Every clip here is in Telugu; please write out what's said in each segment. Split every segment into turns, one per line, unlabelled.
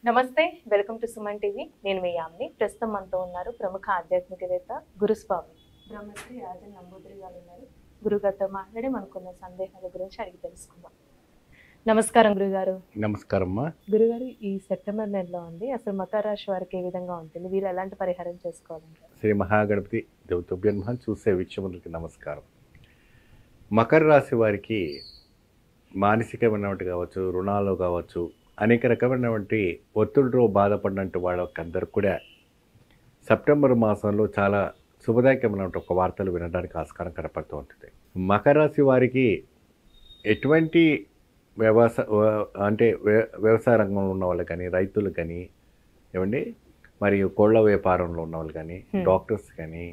నమస్తే, వెల్కమ్ టు సుమన్ టీవీ. నేను మీ యామ్ని. ప్రస్తుతం మనతో ఉన్నారు ప్రముఖ ఆధ్యాత్మికవేత్త గురుస్వామి బ్రహ్మశ్రీ రాజన్ నంబూదిరి గారు ఉన్నారు. గురుగారితో మాట్లాడి మనకున్న సందేహాల గురించి అడిగి తెలుసుకుందాం. నమస్కారం గురుగారు.
నమస్కారం అమ్మా.
గురుగారు, ఈ సెప్టెంబర్ నెలలో ఉంది, అసలు మకర రాశి వారికి ఏ విధంగా ఉంటుంది, వీళ్ళు ఎలాంటి పరిహారం చేసుకోవాలంటారు?
శ్రీ మహాగణపతి దేవతోభ్యన్మ చూసే వీక్షకులకి నమస్కారం. మకర రాశి వారికి మానసికమైనటువంటి కావచ్చు, రుణాలు కావచ్చు, అనేక రకమైనటువంటి ఒత్తిడిలో బాధపడినట్టు వాళ్ళకందరూ కూడా సెప్టెంబర్ మాసంలో చాలా శుభదాయకమైనటువంటి ఒక వార్తలు వినడానికి ఆస్కారం కనపడుతూ ఉంటుంది. మకర రాశి వారికి ఎటువంటి వ్యవసాయ రంగంలో ఉన్న వాళ్ళు కానీ, రైతులు కానీ ఏమండి, మరియు కోళ్ళ వ్యాపారంలో ఉన్న వాళ్ళు కానీ, డాక్టర్స్ కానీ,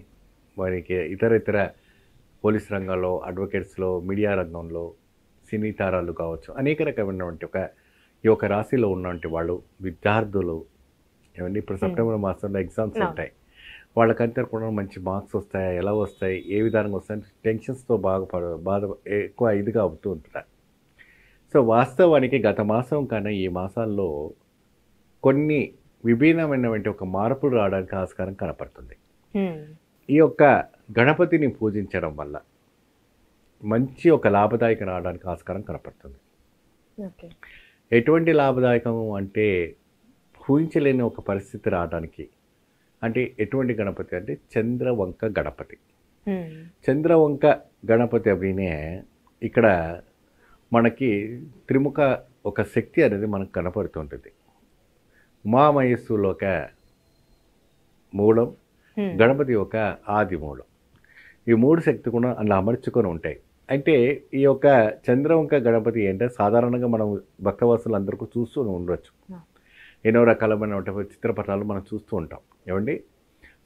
వారికి ఇతర పోలీస్ రంగంలో, అడ్వకేట్స్లో, మీడియా రంగంలో, సినీ తారాలు కావచ్చు, అనేక రకమైనటువంటి ఈ యొక్క రాశిలో ఉన్నటువంటి వాళ్ళు విద్యార్థులు ఏమండి, ఇప్పుడు సెప్టెంబర్ మాసంలో ఎగ్జామ్స్ ఉంటాయి. వాళ్ళకంతా కూడా మంచి మార్క్స్ వస్తాయా, ఎలా వస్తాయి, ఏ విధానంగా వస్తాయని టెన్షన్స్తో బాధ ఎక్కువ ఇదిగా అవుతూ ఉంటారు. సో వాస్తవానికి గత మాసం కన్నా ఈ మాసాల్లో కొన్ని విభిన్నమైనటువంటి ఒక మార్పులు రావడానికి ఆస్కారం కనపడుతుంది. ఈ యొక్క గణపతిని పూజించడం వల్ల మంచి ఒక లాభదాయకం రావడానికి ఆస్కారం కనపడుతుంది. ఎటువంటి లాభదాయకం అంటే ఊహించలేని ఒక పరిస్థితి రావడానికి, అంటే ఎటువంటి గణపతి అంటే చంద్రవంక గణపతి. చంద్రవంక గణపతి అవినే ఇక్కడ మనకి త్రిముఖ ఒక శక్తి అనేది మనకు కనపడుతుంటుంది. ఉమామహేశ్వరులు ఒక మూలం, గణపతి ఒక ఆది మూలం. ఈ మూడు శక్తి కూడా అలా అమర్చుకొని ఉంటాయి. అంటే ఈ యొక్క చంద్రవంక గణపతి ఏంటంటే సాధారణంగా మనం భక్తవాసులు అందరికీ చూస్తూ ఉండవచ్చు. ఎన్నో రకాలమైన చిత్రపటాలు మనం చూస్తూ ఉంటాం ఏమండి.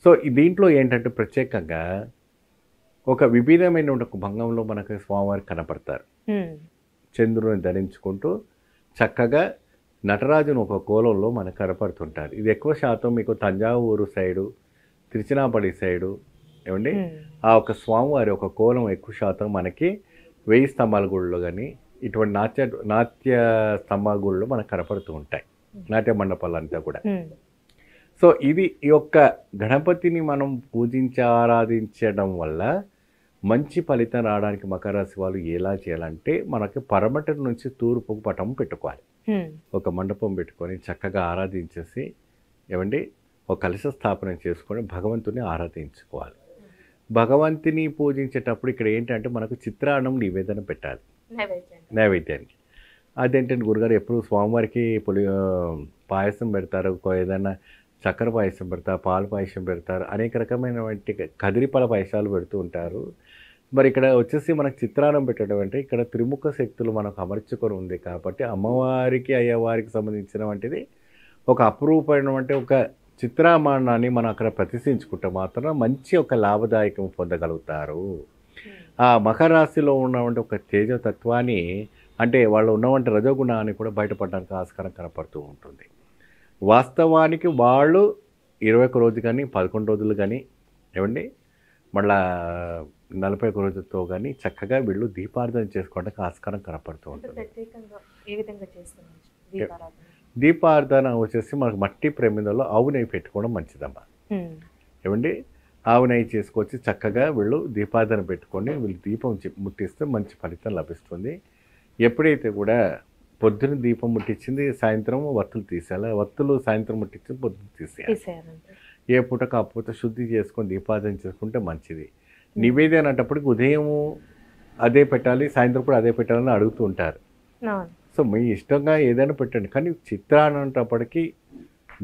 సో దీంట్లో ఏంటంటే ప్రత్యేకంగా ఒక విభిన్నమైన ఒక భంగంలో మనకు స్వామివారు కనపడతారు. చంద్రుని ధరించుకుంటూ చక్కగా నటరాజును ఒక కోలంలో మనకు కనపడుతుంటారు. ఇది ఎక్కువ శాతం మీకు తంజావూరు సైడు, తిరుచినాపల్లి సైడు ఏమండి, ఆ ఒక స్వామివారి ఒక కోలం ఎక్కువ శాతం మనకి 1000 స్తంభాల గుళ్ళలో కానీ ఇటువంటి నాట్య స్తంభాల గుళ్ళలో మనకు కనపడుతూ ఉంటాయి, నాట్య మండపాలంతా కూడా. సో ఇది ఈ యొక్క గణపతిని మనం పూజించి ఆరాధించడం వల్ల మంచి ఫలితం రావడానికి మకర రాశి వాళ్ళు ఎలా చేయాలంటే, మనకి పరమటి నుంచి తూర్పు పటం పెట్టుకోవాలి. ఒక మండపం పెట్టుకొని చక్కగా ఆరాధించేసి ఏమండి ఒక కలశ స్థాపన చేసుకొని భగవంతుని ఆరాధించుకోవాలి. భగవంతుని పూజించేటప్పుడు ఇక్కడ ఏంటంటే మనకు చిత్రాన్నం నివేదన పెట్టాలి నైవేద్యానికి. అదేంటంటే గురుగారు ఎప్పుడు స్వామివారికి పాయసం పెడతారు, ఏదైనా చక్కెర పాయసం పెడతారు, పాలు పాయసం పెడతారు, అనేక రకమైనటువంటి కదిరిపల పాయసాలు పెడుతూ ఉంటారు. మరి ఇక్కడ వచ్చేసి మనకు చిత్రాన్నం పెట్టడం అంటే ఇక్కడ త్రిముఖ శక్తులు మనకు అమర్చుకొని ఉంది కాబట్టి అమ్మవారికి అయ్యవారికి సంబంధించిన వంటిది ఒక అపురూపమైనటువంటి ఒక చిత్రామానాన్ని మనం అక్కడ ప్రతిష్ఠించుకుంటే మాత్రం మంచి ఒక లాభదాయకం పొందగలుగుతారు. ఆ మకర రాశిలో ఉన్నటువంటి ఒక తేజతత్వాన్ని, అంటే వాళ్ళు ఉన్నవంటి రజోగుణాన్ని కూడా బయటపడడానికి ఆస్కారం కనపడుతూ ఉంటుంది. వాస్తవానికి వాళ్ళు 21 రోజు కానీ 11 రోజులు కానీ ఏమండి మళ్ళా 41 రోజులతో కానీ చక్కగా వీళ్ళు దీపారాధన చేసుకోవడానికి ఆస్కారం కనపడుతూ ఉంటుంది. దీపారాధన వచ్చేసి మనకు మట్టి ప్రమిదలో ఆవు నెయ్యి పెట్టుకోవడం మంచిదమ్మా ఏమండి. ఆవు నెయ్యి చేసుకొచ్చి చక్కగా వీళ్ళు దీపారాధన పెట్టుకొని వీళ్ళు దీపం ముట్టిస్తే మంచి ఫలితం లభిస్తుంది. ఎప్పుడైతే కూడా పొద్దున దీపం ముట్టించింది సాయంత్రం వత్తులు తీసేయాలి, వత్తులు సాయంత్రం ముట్టించింది పొద్దున తీసేయాలి. ఏ పూటకు ఆ పూట శుద్ధి చేసుకొని దీపారాధన చేసుకుంటే మంచిది. నివేదన అనేటప్పటికి ఉదయం అదే పెట్టాలి, సాయంత్రం కూడా అదే పెట్టాలని అడుగుతూ ఉంటారు. సో మీ ఇష్టంగా ఏదైనా పెట్టండి, కానీ చిత్రాన్ని అనేటప్పటికీ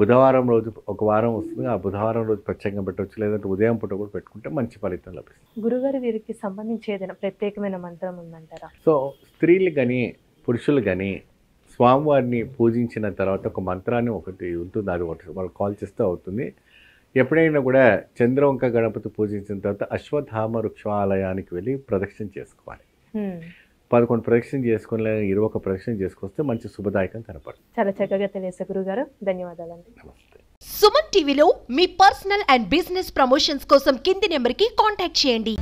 బుధవారం రోజు ఒక వారం వస్తుంది, ఆ బుధవారం రోజు ప్రత్యేకంగా పెట్టవచ్చు, లేదంటే ఉదయం పూట కూడా పెట్టుకుంటే మంచి ఫలితం లభిస్తుంది.
గురుగారు వీరికి సంబంధించి ఏదైనా ప్రత్యేకమైన మంత్రం ఉందంటారా?
సో స్త్రీలు కానీ పురుషులు కానీ స్వామివారిని పూజించిన తర్వాత ఒక మంత్రాన్ని ఒకటి ఉంటుంది, అది ఒకటి వాళ్ళు కాల్ చేస్తే అవుతుంది. ఎప్పుడైనా కూడా చంద్రవంక గణపతి పూజించిన తర్వాత అశ్వత్థామ వృక్షాలయానికి వెళ్ళి ప్రదక్షిణ చేసుకోవాలి. 11 ప్రదక్షిణ చేసుకుని 21 ప్రదక్షిణ చేసుకొస్తే మంచి శుభదాయకం కనపడుతుంది.
చాలా చక్కగా తెలియదు గురుగారు, ధన్యవాదాలండి.
నమస్తే.
సుమన్ టీవీలో మీ పర్సనల్ అండ్ బిజినెస్ ప్రమోషన్స్ కోసం కింది నెంబర్కి కాంటాక్ట్ చేయండి.